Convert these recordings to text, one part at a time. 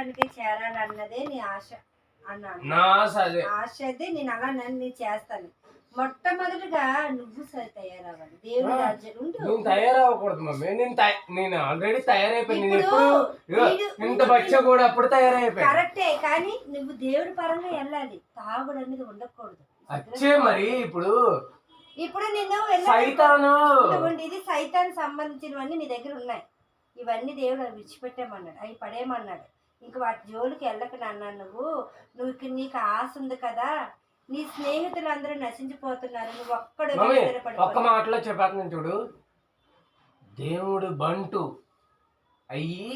పరలోకానికే చేరాలన్నదే నీ ఆశ అన్నాను. నా ఆశ అదే. ఆశ అదే. నేను అలా నేను చేస్తాను. మొట్టమొదటిగా నువ్వు తయారవ్వాలి దేవుడి రాజ్యం. నువ్వు తయారవ్వకూడదు మమ్మీ. నేను ఆల్రెడీ తయారైపోయాను. ఇంత బచ్చ కూడా అప్పుడు తయారైపోయాను. కరెక్టే, కానీ నువ్వు దేవుడి పరంగా వెళ్ళాలి. తాగుడు అనేది ఉండకూడదు. అచ్చే మరి ఇప్పుడు నేను సైతాను ఇది సైతాన్ సంబంధించినవన్నీ నీ దగ్గర ఉన్నాయి. ఇవన్నీ దేవుడు విడిచిపెట్టామన్నాడు, అవి పడేయమన్నాడు. ఇంక వాటి జోలికి వెళ్ళక నాన్న. నువ్వు నీకు ఆశ ఉంది కదా, నీ స్నేహితులు అందరూ నశించిపోతున్నారు, నువ్వు ఒక్క మాటలో చెప్పాను చూడు. దేవుడు బంటు అయ్యి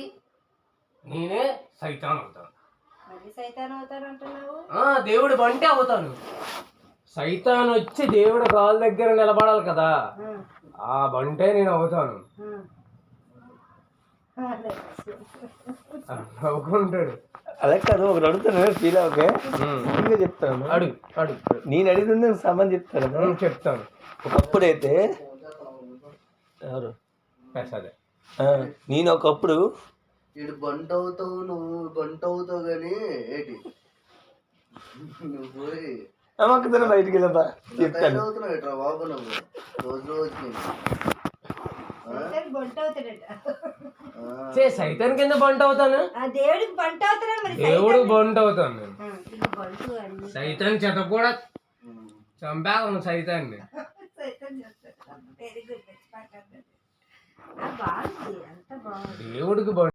నేనే సైతాన్ అవుతాను. మళ్ళీ సైతాన్ అవుతాను అంటున్నావు. దేవుడు బంటే అవుతాను. సైతాన్ వచ్చి దేవుడు కాళ్ళ దగ్గర నిలబడాలి కదా, ఆ బంటే నేను అవుతాను. నవ్వుకుంటాడు. అదే కాదు, ఒకటి అడుగుతాను, ఫీల్ ఓకే ఇంకా చెప్తాను. అడుగు. నేను అడిగింది సంబంధం చెప్తాను. చెప్తాను. ఒకప్పుడైతే ఎవరు నేను ఒకప్పుడు ఇటు బంట అవుతావు, నువ్వు బంట అవుతావు కానీ ఏంటి నువ్వు పోయి అమ్మకుతాను బయటికి వెళ్ళబా చెప్తాను. అవుతున్నావు ఇట్రా బాబు, నువ్వు రోజు రోజుకి సైతాన్ కింద బంట అవుతాను, దేవుడికి బంట అవుతాను. దేవుడు బంట అవుతాను. సైతాన్ చెత్త కూడా చంపాను. సైతాన్ని దేవుడికి